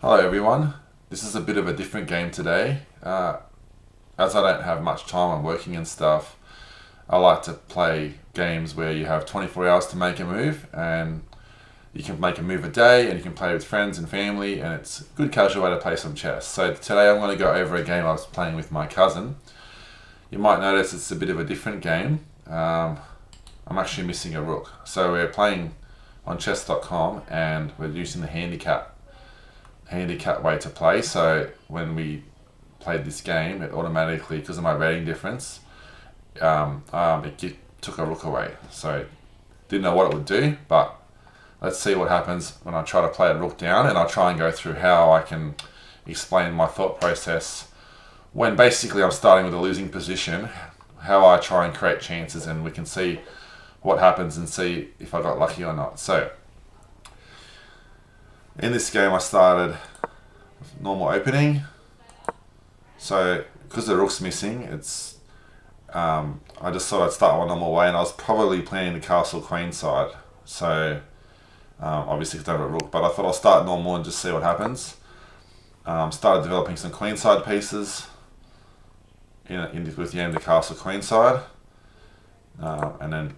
Hello everyone, this is a bit of a different game today. As I don't have much time, I'm working and stuff, I like to play games where you have 24 hours to make a move, and you can make a move a day and you can play with friends and family, and it's a good casual way to play some chess. So today I'm going to go over a game I was playing with my cousin. You might notice it's a bit of a different game. I'm actually missing a rook. So we're playing on chess.com and we're using the handicap way to play. So when we played this game, it automatically, because of my rating difference, took a rook away. So didn't know what it would do, but let's see what happens when I try to play a rook down, and I'll try and go through how I can explain my thought process when basically I'm starting with a losing position, how I try and create chances, and we can see what happens and see if I got lucky or not. So in this game I started with normal opening. So because the rook's missing, I just thought I'd start one normal way, and I was probably playing the castle queen side. So obviously because I have a rook, but I thought I'll start normal and just see what happens. Started developing some queen side pieces with the end of the castle queen side, and then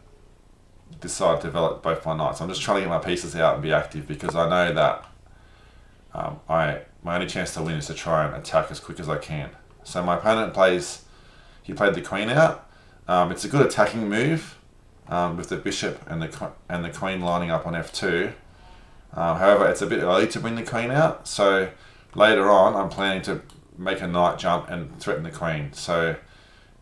this side developed both my knights. I'm just trying to get my pieces out and be active, because I know that my only chance to win is to try and attack as quick as I can. So my opponent played the queen out. It's a good attacking move with the bishop and the queen lining up on f2. However, it's a bit early to bring the queen out, so later on I'm planning to make a knight jump and threaten the queen. So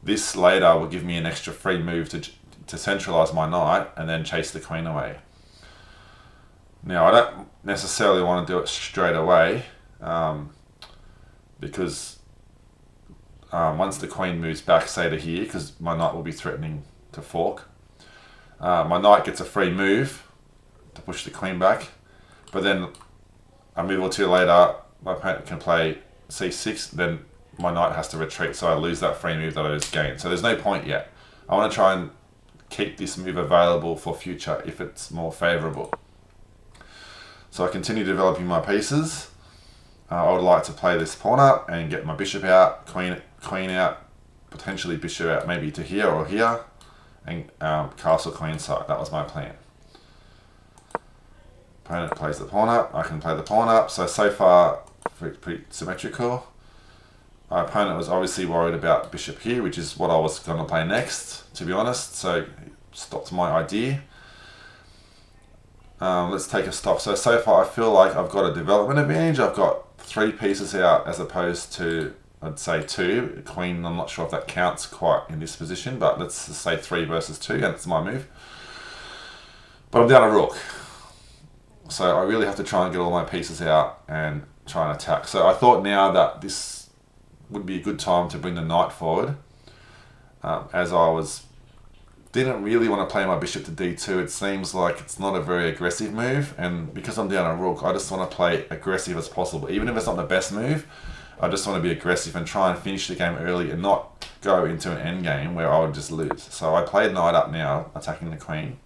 this later will give me an extra free move to centralize my knight and then chase the queen away. Now I don't necessarily want to do it straight away, because once the queen moves back, say to here, because my knight will be threatening to fork, my knight gets a free move to push the queen back, but then a move or two later my opponent can play c6, then my knight has to retreat, so I lose that free move that I just gained. So there's no point yet. I want to try and keep this move available for future if it's more favourable. So I continue developing my pieces. I would like to play this pawn up and get my bishop out, queen out, potentially bishop out maybe to here or here, and castle queen side. That was my plan. Opponent plays the pawn up, I can play the pawn up. So far pretty symmetrical. My opponent was obviously worried about bishop here, which is what I was going to play next, to be honest, so stopped my idea. Let's take a stop. So far I feel like I've got a development advantage. I've got 3 pieces out as opposed to, I'd say 2. Queen, I'm not sure if that counts quite in this position, but let's just say 3 versus 2, and it's my move. But I'm down a rook, so I really have to try and get all my pieces out and try and attack. So I thought now that this would be a good time to bring the knight forward, as I didn't really want to play my bishop to d2. It seems like it's not a very aggressive move, and because I'm down a rook, I just want to play aggressive as possible. Even if it's not the best move, I just want to be aggressive and try and finish the game early and not go into an end game where I would just lose. So I played knight up now, attacking the queen.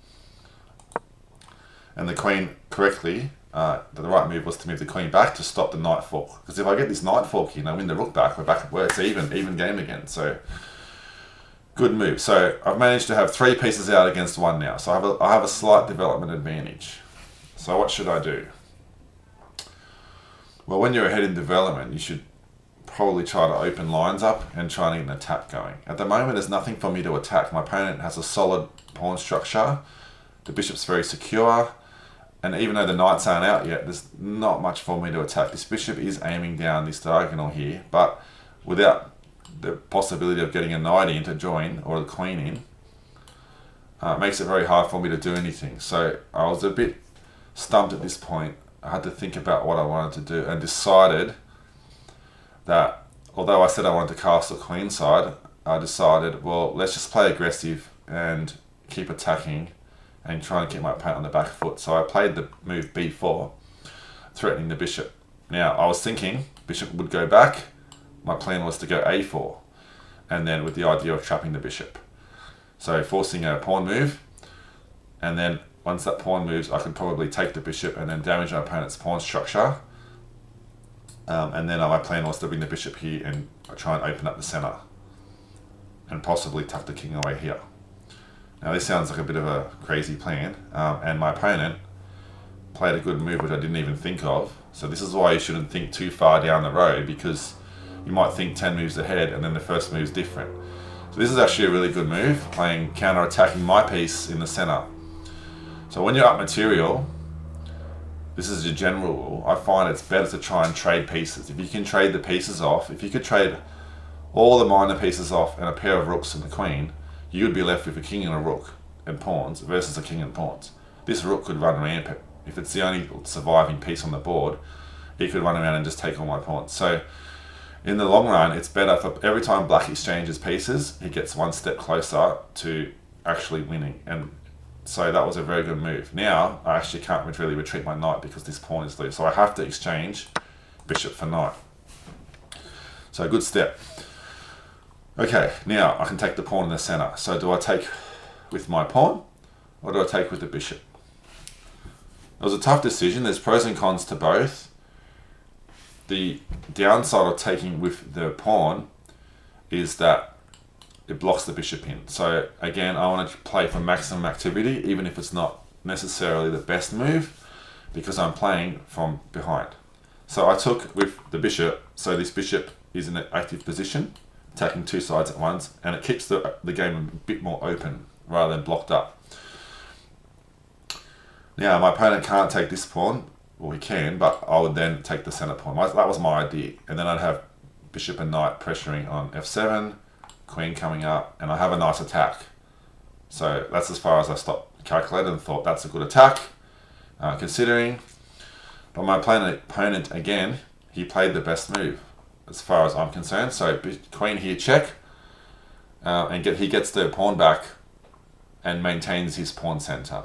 And the queen correctly, the right move was to move the queen back to stop the knight fork. Because if I get this knight fork here and I win the rook back, we're back where it's even game again. So good move. So I've managed to have 3 pieces out against 1 now. So I have a slight development advantage. So what should I do? Well, when you're ahead in development, you should probably try to open lines up and try and get an attack going. At the moment, there's nothing for me to attack. My opponent has a solid pawn structure. The bishop's very secure. And even though the knights aren't out yet, there's not much for me to attack. This bishop is aiming down this diagonal here, but without the possibility of getting a knight in to join, or the queen in, it makes it very hard for me to do anything. So I was a bit stumped at this point. I had to think about what I wanted to do, and decided that although I said I wanted to castle queen side, I decided, well, let's just play aggressive and keep attacking and try and keep my opponent on the back foot. So I played the move b4, threatening the bishop. Now I was thinking bishop would go back. My plan was to go a4, and then with the idea of trapping the bishop. So forcing a pawn move, and then once that pawn moves, I can probably take the bishop and then damage my opponent's pawn structure, And then my plan was to bring the bishop here and try and open up the center and possibly tuck the king away here. Now this sounds like a bit of a crazy plan, and my opponent played a good move which I didn't even think of. So this is why you shouldn't think too far down the road, because you might think 10 moves ahead and then the first move is different. So this is actually a really good move, playing counter-attacking my piece in the center. So when you're up material, this is your general rule, I find it's better to try and trade pieces. If you can trade the pieces off, if you could trade all the minor pieces off and a pair of rooks and the queen, you would be left with a king and a rook and pawns versus a king and pawns. This rook could run rampant. If it's the only surviving piece on the board, it could run around and just take all my pawns. So in the long run, it's better for every time black exchanges pieces, he gets one step closer to actually winning. And so that was a very good move. Now, I actually can't really retreat my knight because this pawn is loose. So I have to exchange bishop for knight. So a good step. Okay, now I can take the pawn in the center. So do I take with my pawn or do I take with the bishop? It was a tough decision. There's pros and cons to both. The downside of taking with the pawn is that it blocks the bishop in. So again, I want to play for maximum activity, even if it's not necessarily the best move, because I'm playing from behind. So I took with the bishop, so this bishop is in an active position, attacking two sides at once, and it keeps the game a bit more open rather than blocked up. Now my opponent can't take this pawn, well he can, but I would then take the center pawn. That was my idea, and then I'd have bishop and knight pressuring on f7, queen coming up, and I have a nice attack. So that's as far as I stopped, calculated, and thought that's a good attack, considering. But my opponent, again, he played the best move as far as I'm concerned. So queen here check, and he gets the pawn back and maintains his pawn center.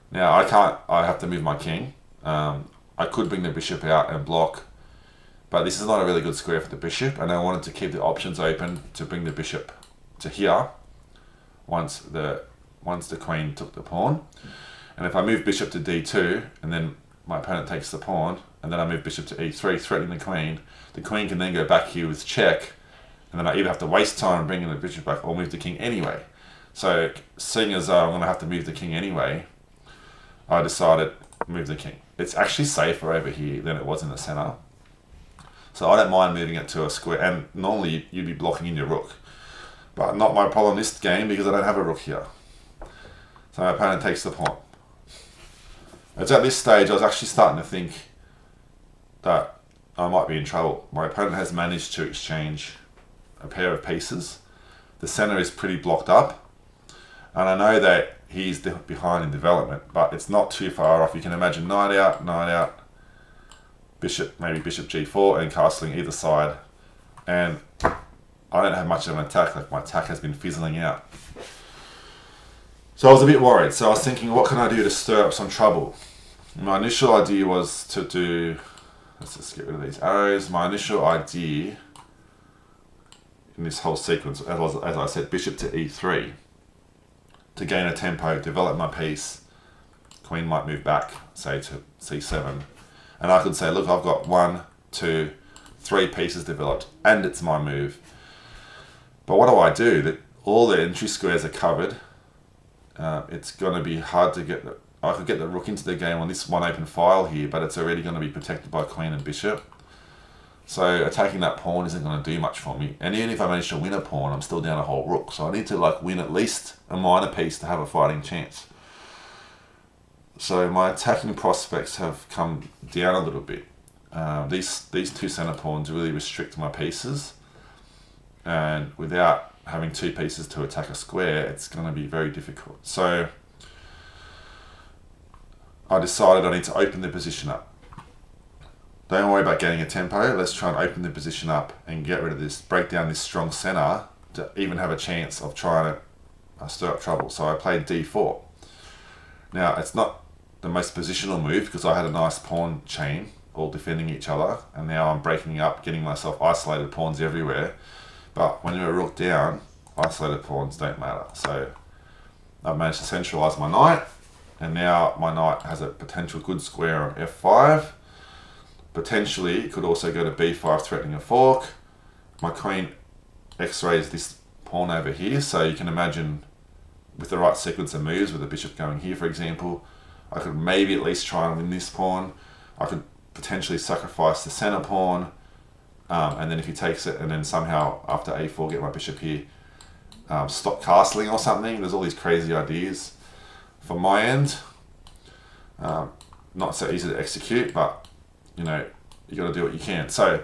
Now I have to move my king. I could bring the bishop out and block, but this is not a really good square for the bishop, and I wanted to keep the options open to bring the bishop to here once the queen took the pawn. And if I move bishop to d2 and then my opponent takes the pawn, and then I move bishop to e3 threatening the queen can then go back here with check, and then I either have to waste time bringing the bishop back or move the king anyway. So seeing as I'm going to have to move the king anyway, I decided move the king. It's actually safer over here than it was in the center. So I don't mind moving it to a square, and normally you'd be blocking in your rook. But not my problem this game because I don't have a rook here. So my opponent takes the pawn. It's at this stage I was actually starting to think that I might be in trouble. My opponent has managed to exchange a pair of pieces. The center is pretty blocked up, and I know that he's behind in development, but it's not too far off. You can imagine knight out, bishop, maybe bishop g4, and castling either side. And I don't have much of an attack, like my attack has been fizzling out. So I was a bit worried. So I was thinking, what can I do to stir up some trouble? My initial idea was to do, let's just get rid of these arrows. My initial idea in this whole sequence, as I said, bishop to e3, to gain a tempo, develop my piece. Queen might move back, say to c7. And I could say, look, I've got 1, 2, 3 pieces developed, and it's my move. But what do? That all the entry squares are covered. It's going to be hard to get I could get the rook into the game on this one open file here, but it's already going to be protected by queen and bishop. So attacking that pawn isn't going to do much for me. And even if I manage to win a pawn, I'm still down a whole rook. So I need to win at least a minor piece to have a fighting chance. So my attacking prospects have come down a little bit. These two center pawns really restrict my pieces. And without having 2 pieces to attack a square, it's going to be very difficult. So I decided I need to open the position up. Don't worry about getting a tempo. Let's try and open the position up and get rid of this, break down this strong center to even have a chance of trying to stir up trouble. So I played d4. Now, it's not the most positional move because I had a nice pawn chain all defending each other, and now I'm breaking up, getting myself isolated pawns everywhere. But when you're a rook down, isolated pawns don't matter. So I've managed to centralize my knight, and now my knight has a potential good square on f5. Potentially, it could also go to b5, threatening a fork. My queen x-rays this pawn over here, so you can imagine with the right sequence of moves, with the bishop going here, for example, I could maybe at least try and win this pawn. I could potentially sacrifice the center pawn, and then if he takes it, and then somehow after a4 get my bishop here, stop castling or something. There's all these crazy ideas. From my end, not so easy to execute, but you know, you got to do what you can. So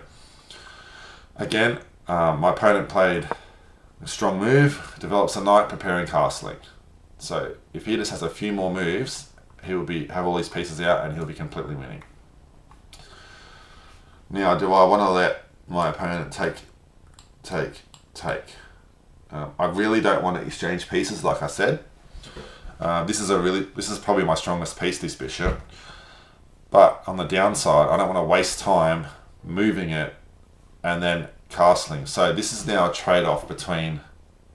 again, my opponent played a strong move, develops a knight, preparing castling. So if he just has a few more moves, he will have all these pieces out and he'll be completely winning. Now, do I want to let my opponent take? I really don't want to exchange pieces, like I said. This is probably my strongest piece, this bishop. But on the downside, I don't want to waste time moving it and then castling. So this is now a trade-off between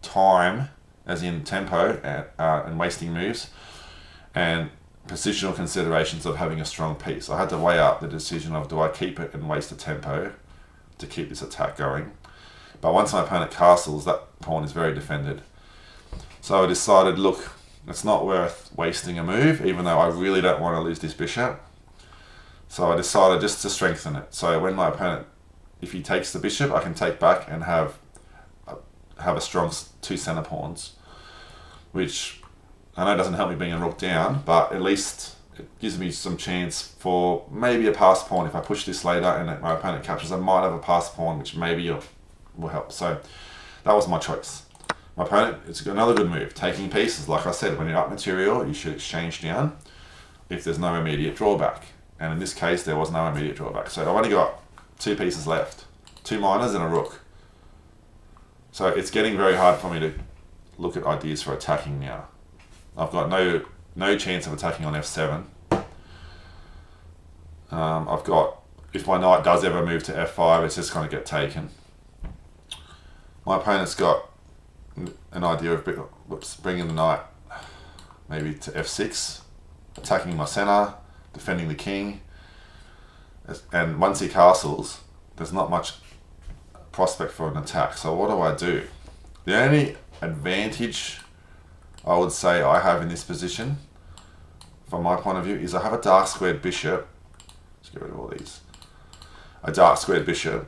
time, as in tempo, and wasting moves, and positional considerations of having a strong piece. I had to weigh up the decision of, do I keep it and waste the tempo to keep this attack going? But once my opponent castles, that pawn is very defended. So I decided, look, it's not worth wasting a move, even though I really don't want to lose this bishop. So I decided just to strengthen it. So when my opponent, if he takes the bishop, I can take back and have a strong two center pawns, which I know doesn't help me being a rook down, but at least it gives me some chance for maybe a passed pawn. If I push this later and my opponent captures, I might have a passed pawn, which maybe will help. So that was my choice. My opponent, it's another good move, taking pieces. Like I said, when you're up material, you should exchange down if there's no immediate drawback. And in this case, there was no immediate drawback. So I've only got two pieces left, two minors and a rook. So it's getting very hard for me to look at ideas for attacking now. I've got no chance of attacking on f7. I've got, if my knight does ever move to f5, it's just going to get taken. My opponent's got an idea of bringing the knight maybe to f6, attacking my center, defending the king, and once he castles, there's not much prospect for an attack. So what do? The only advantage I would say I have in this position, from my point of view, is I have a dark squared bishop. Let's get rid of all these. A dark squared bishop,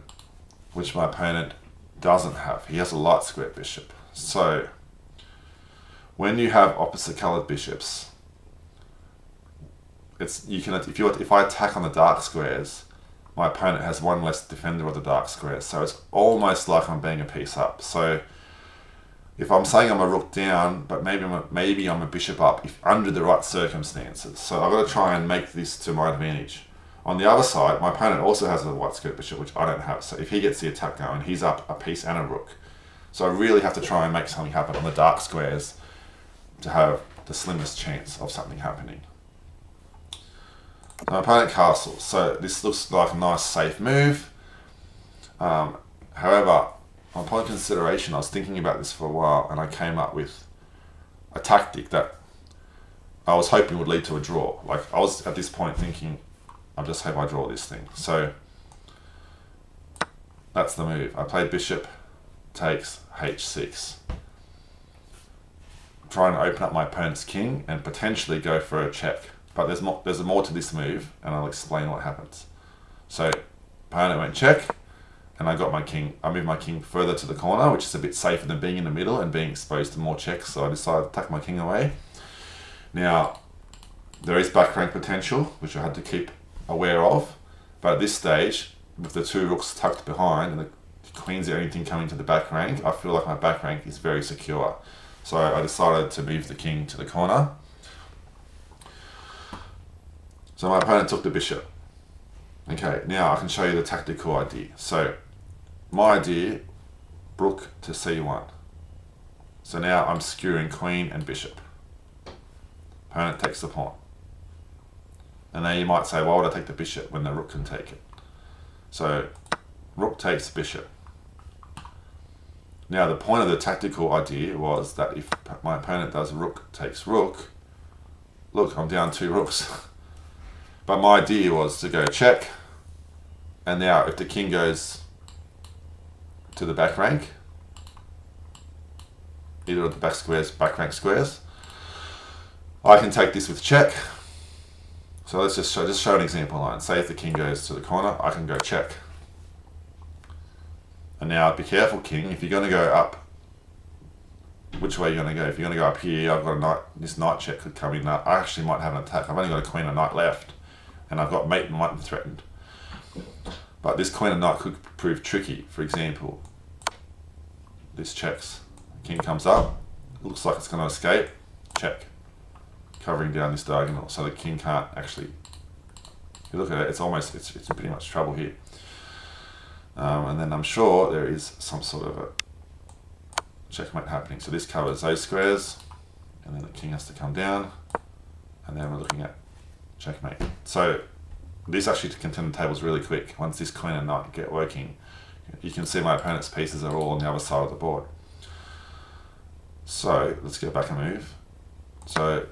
which my opponent doesn't have. He has a light squared bishop. So when you have opposite colored bishops, if I attack on the dark squares, my opponent has one less defender of the dark squares. So it's almost like I'm being a piece up. So if I'm saying I'm a rook down, but maybe I'm a bishop up, if under the right circumstances. So I've got to try and make this to my advantage. On the other side, my opponent also has a white squared bishop, which I don't have. So if he gets the attack going, he's up a piece and a rook. So I really have to try and make something happen on the dark squares to have the slimmest chance of something happening. My opponent castles. So this looks like a nice safe move. However, upon consideration, I was thinking about this for a while and I came up with a tactic that I was hoping would lead to a draw. Like, I was at this point thinking, I just hope I draw this thing. So that's the move. I played bishop takes h6. Trying to open up my opponent's king and potentially go for a check. But there's more to this move, and I'll explain what happens. So opponent went check, and I got my king. I moved my king further to the corner, which is a bit safer than being in the middle and being exposed to more checks. So I decided to tuck my king away. Now, there is back rank potential, which I had to keep aware of. But at this stage, with the two rooks tucked behind and the queen's the only thing coming to the back rank, I feel like my back rank is very secure. So I decided to move the king to the corner. So my opponent took the bishop. Okay, now I can show you the tactical idea. So my idea, rook to c1. So now I'm skewering queen and bishop. Opponent takes the pawn. And then you might say, why would I take the bishop when the rook can take it? So rook takes bishop. Now the point of the tactical idea was that if my opponent does rook takes rook, look, I'm down two rooks. But my idea was to go check, And now if the king goes to the back rank, either of the back rank squares, I can take this with check. So let's just show an example line. Say if the king goes to the corner, I can go check. And now be careful, king, if you're going to go up, which way are you going to go? If you're going to go up here, I've got a knight, this knight check could come in. I actually might have an attack. I've only got a queen and knight left, and I've got mate and might be threatened. But this queen and knight could prove tricky. For example, this checks. King comes up, looks like it's going to escape, check. Covering down this diagonal, so the king can't actually, if you look at it, it's in pretty much trouble here. And then I'm sure there is some sort of a checkmate happening. So this covers those squares, and then the king has to come down, and then we're looking at checkmate. So this actually can turn the tables really quick. Once this queen and knight get working, you can see my opponent's pieces are all on the other side of the board. So let's go back a move. So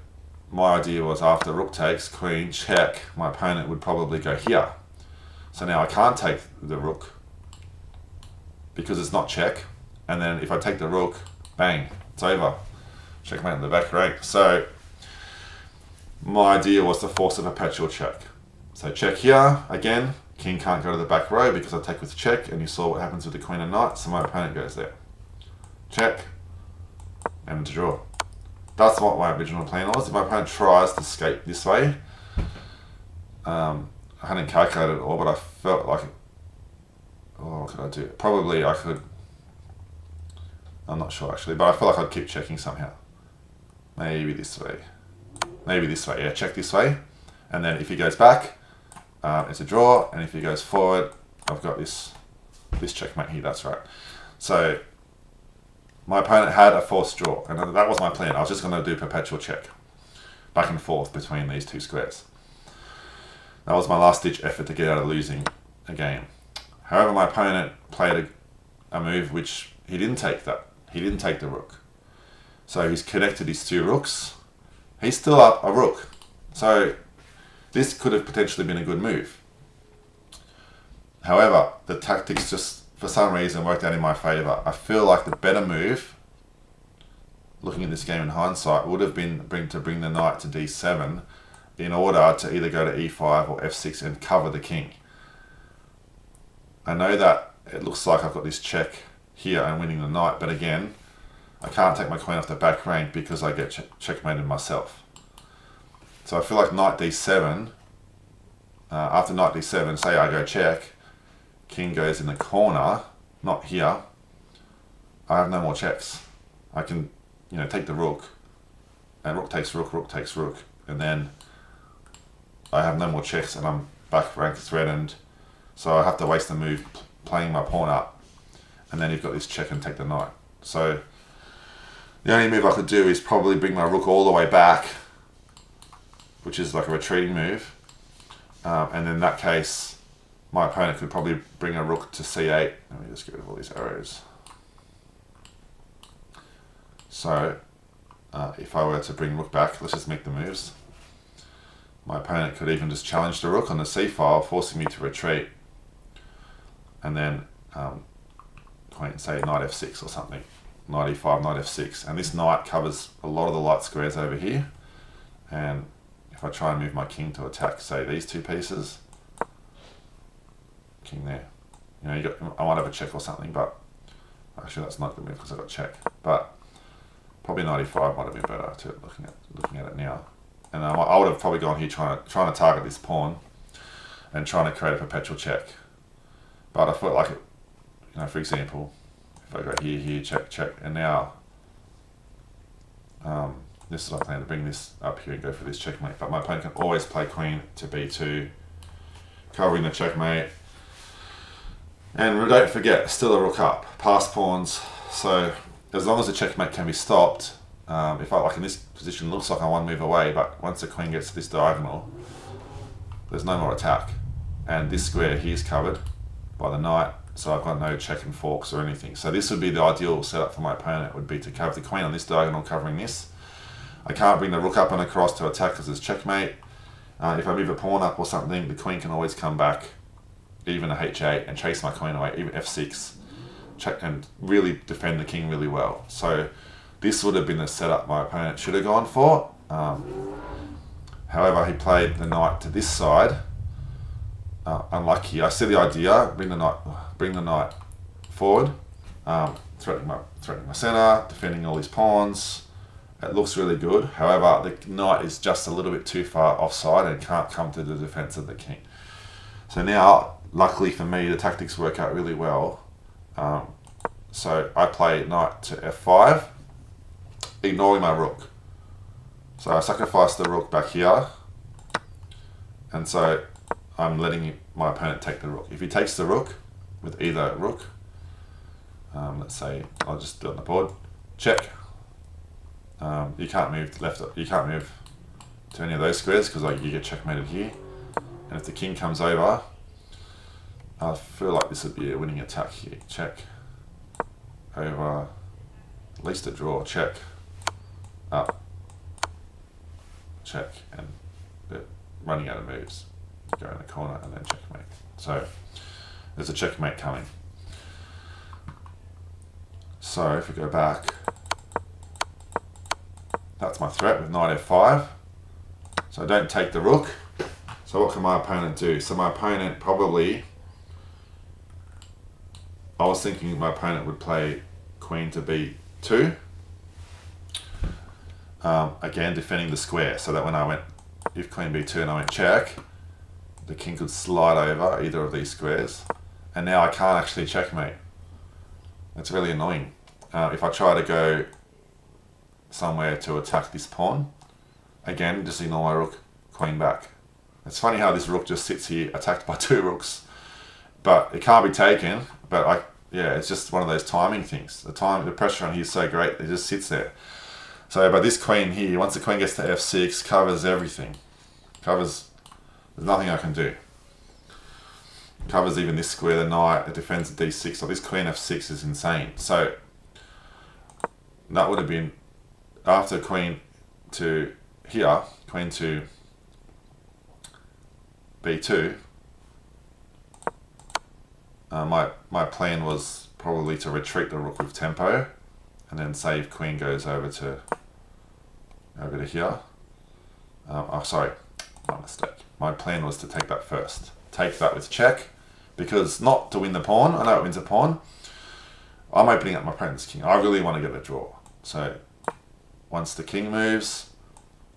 my idea was after rook takes, queen, check, my opponent would probably go here. So now I can't take the rook because it's not check. And then if I take the rook, bang, it's over. Checkmate in the back rank. So my idea was to force a perpetual check. So check here, again, king can't go to the back row because I take with check, and you saw what happens with the queen and knight, so my opponent goes there. Check, and to draw. That's what my original plan was. If my opponent tries to escape this way, I hadn't calculated it all, but I felt like, what could I do? Probably I could, I'm not sure actually, but I feel like I'd keep checking somehow. Maybe this way, yeah, check this way. And then if he goes back, it's a draw, and if he goes forward, I've got this checkmate here, that's right. So my opponent had a forced draw, and that was my plan. I was just going to do perpetual check, back and forth between these two squares. That was my last ditch effort to get out of losing a game. However, my opponent played a move which he didn't take that. He didn't take the rook. So he's connected his two rooks. He's still up a rook. So this could have potentially been a good move. However, the tactics just, for some reason, worked out in my favour. I feel like the better move, looking at this game in hindsight, would have been to bring the knight to d7 in order to either go to e5 or f6 and cover the king. I know that it looks like I've got this check here and winning the knight, but again, I can't take my queen off the back rank because I get checkmated myself. So I feel like knight d7, after knight d7, say I go check, king goes in the corner, not here, I have no more checks. I can, take the rook, and rook takes rook, and then I have no more checks, and I'm back rank threatened, so I have to waste a move playing my pawn up, and then you've got this check and take the knight. So the only move I could do is probably bring my rook all the way back, which is like a retreating move, and in that case, my opponent could probably bring a rook to c8. Let me just get rid of all these arrows. So, if I were to bring rook back, let's just make the moves. My opponent could even just challenge the rook on the c file, forcing me to retreat. And then, say knight f6 or something. Knight e5, knight f6. And this knight covers a lot of the light squares over here. And if I try and move my king to attack, say, these two pieces, king there. I might have a check or something, but actually that's not a good move because I got check. But probably knight e5 might have been better to looking at it now. And I would have probably gone here trying to target this pawn and trying to create a perpetual check. But I felt like it, for example, if I go here, check, and now this is what I plan to bring this up here and go for this checkmate. But my opponent can always play queen to b2, covering the checkmate. And don't forget, still a rook up, pass pawns. So as long as the checkmate can be stopped, if I, like in this position, looks like I'm one move away, but once the queen gets to this diagonal, there's no more attack. And this square here is covered by the knight, so I've got no check and forks or anything. So this would be the ideal setup for my opponent, would be to cover the queen on this diagonal, covering this. I can't bring the rook up and across to attack because there's checkmate. If I move a pawn up or something, the queen can always come back even a h8 and chase my queen away, even f6, check and really defend the king really well. So this would have been the setup my opponent should have gone for. However, he played the knight to this side. Unlucky. I see the idea. Bring the knight forward, threatening my center, defending all his pawns. It looks really good. However, the knight is just a little bit too far offside and can't come to the defense of the king. So now, luckily for me, the tactics work out really well. So I play knight to f5, ignoring my rook. So I sacrifice the rook back here, and so I'm letting my opponent take the rook. If he takes the rook with either rook, let's say I'll just do it on the board, check. You can't move left. You can't move to any of those squares because you get checkmated here. And if the king comes over, I feel like this would be a winning attack here. Check over, at least a draw. Check up, check, and they're running out of moves. Go in the corner and then checkmate. So there's a checkmate coming. So if we go back, that's my threat with knight f5. So I don't take the rook. So what can my opponent do? So my opponent probably, I was thinking my opponent would play queen to b2. Again, defending the square, so that when I went, if queen b2 and I went check, the king could slide over either of these squares. And now I can't actually checkmate. It's really annoying. If I try to go somewhere to attack this pawn, again, just ignore my rook, queen back. It's funny how this rook just sits here attacked by two rooks, but it can't be taken. But yeah, it's just one of those timing things. The pressure on here is so great, it just sits there. So, but this queen here, once the queen gets to f6, covers everything. There's nothing I can do. Covers even this square, the knight, it defends the d6. So this queen f6 is insane. So that would have been after queen to here, queen to b2. My plan was probably to retreat the rook with tempo, and then say if queen goes over to here. Sorry, my mistake. My plan was to take that first. Take that with check, because not to win the pawn. I know it wins a pawn. I'm opening up my opponent's king. I really want to get a draw. So once the king moves,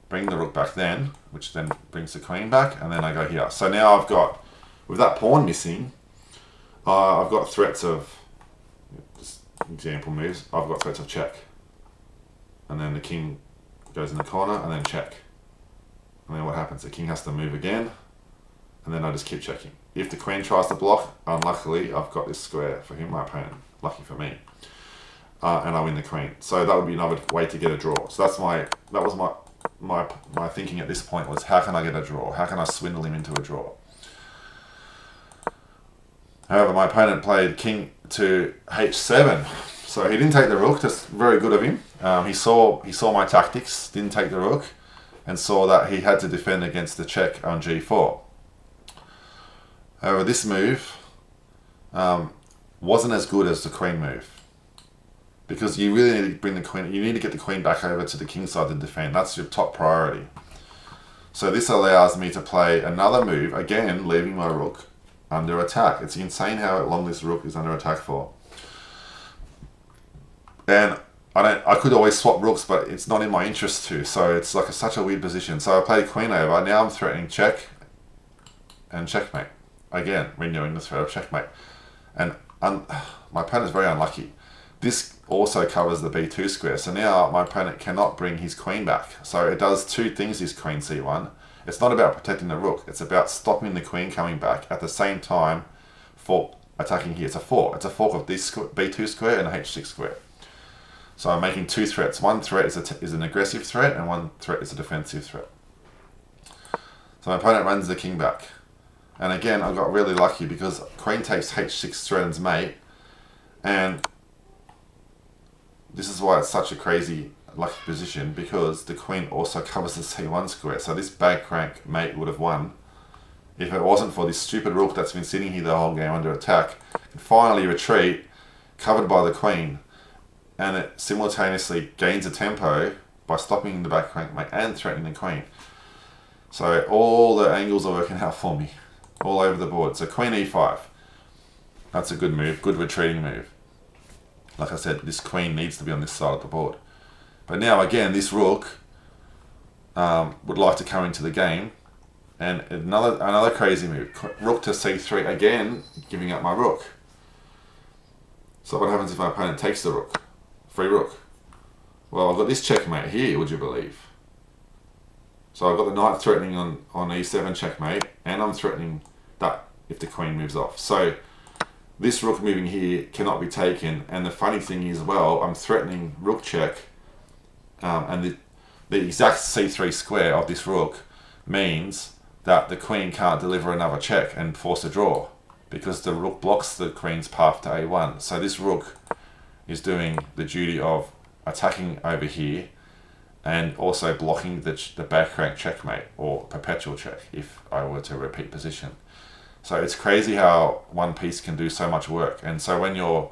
bring the rook back then, which then brings the queen back, and then I go here. So now I've got, with that pawn missing, I've got threats of, just example moves, I've got threats of check. And then the king goes in the corner, and then check. And then what happens? The king has to move again, and then I just keep checking. If the queen tries to block, unluckily, I've got this square for him, my opponent. Lucky for me. And I win the queen. So that would be another way to get a draw. So that was my thinking at this point was, how can I get a draw? How can I swindle him into a draw? However, my opponent played king to h7. So he didn't take the rook. That's very good of him. He saw my tactics, didn't take the rook, and saw that he had to defend against the check on g4. However, this move wasn't as good as the queen move, because you really need to bring the queen. You need to get the queen back over to the king side to defend. That's your top priority. So this allows me to play another move, again leaving my rook under attack. It's insane how long this rook is under attack for. And I could always swap rooks, but it's not in my interest to. So it's like such a weird position. So I played queen over. Now I'm threatening check and checkmate. Again, renewing the threat of checkmate. And my opponent's very unlucky. This also covers the b2 square. So now my opponent cannot bring his queen back. So it does two things, this queen c1. It's not about protecting the rook. It's about stopping the queen coming back at the same time for attacking here. It's a fork. It's a fork of this b2 square and a h6 square. So I'm making two threats. One threat is an aggressive threat, and one threat is a defensive threat. So my opponent runs the king back. And again, I got really lucky because queen takes h6 threatens mate. And this is why it's such a crazy lucky position, because the queen also covers the c1 square. So this bank rank mate would have won if it wasn't for this stupid rook that's been sitting here the whole game under attack, can finally retreat, covered by the queen, and it simultaneously gains a tempo by stopping the back rank mate and threatening the queen. So all the angles are working out for me, all over the board. So queen e5, that's a good move, good retreating move. Like I said, this queen needs to be on this side of the board. But now again, this rook would like to come into the game, and another crazy move, rook to c3, again giving up my rook. So what happens if my opponent takes the rook? Free rook. Well, I've got this checkmate here, would you believe? So I've got the knight threatening on e7 checkmate, and I'm threatening that if the queen moves off. So this rook moving here cannot be taken, and the funny thing is, well, I'm threatening rook check, and the exact c3 square of this rook means that the queen can't deliver another check and force a draw, because the rook blocks the queen's path to a1. So this rook is doing the duty of attacking over here and also blocking the back rank checkmate, or perpetual check if I were to repeat position. So it's crazy how one piece can do so much work. And so when you're,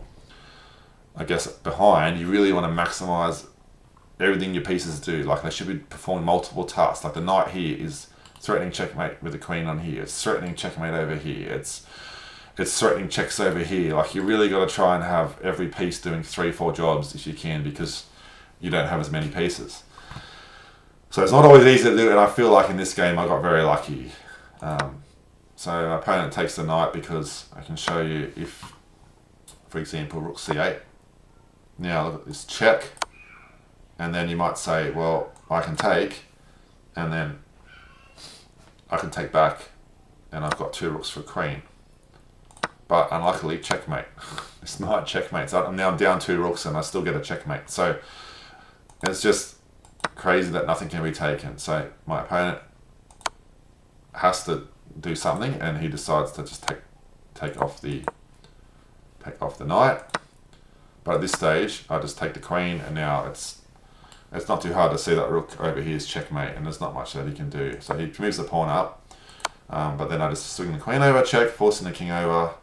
I guess, behind, you really want to maximize everything your pieces do. Like, they should be performing multiple tasks. Like the knight here is threatening checkmate with the queen on here. It's threatening checkmate over here. It's threatening checks over here. Like, you really got to try and have every piece doing 3-4 jobs if you can, because you don't have as many pieces. So it's not always easy to do, and I feel like in this game I got very lucky. So my opponent takes the knight because I can show you if, for example, rook c8. Now look at this check, and then you might say, well, I can take, and then I can take back, and I've got 2 rooks for queen. But unluckily, checkmate. It's knight checkmate. So I'm down 2 rooks, and I still get a checkmate. So it's just crazy that nothing can be taken. So my opponent has to do something, and he decides to just take off the knight. But at this stage, I just take the queen, and now it's not too hard to see that rook over here is checkmate, and there's not much that he can do. So he moves the pawn up, but then I just swing the queen over, check, forcing the king over,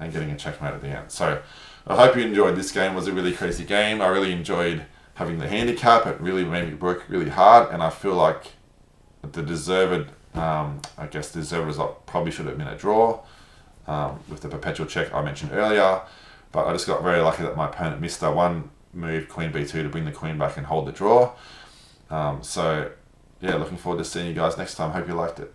and getting a checkmate at the end. So I hope you enjoyed this game. It was a really crazy game. I really enjoyed having the handicap. It really made me work really hard, and I feel like the deserved result probably should have been a draw with the perpetual check I mentioned earlier. But I just got very lucky that my opponent missed that one move, queen b2, to bring the queen back and hold the draw. So yeah, looking forward to seeing you guys next time. Hope you liked it.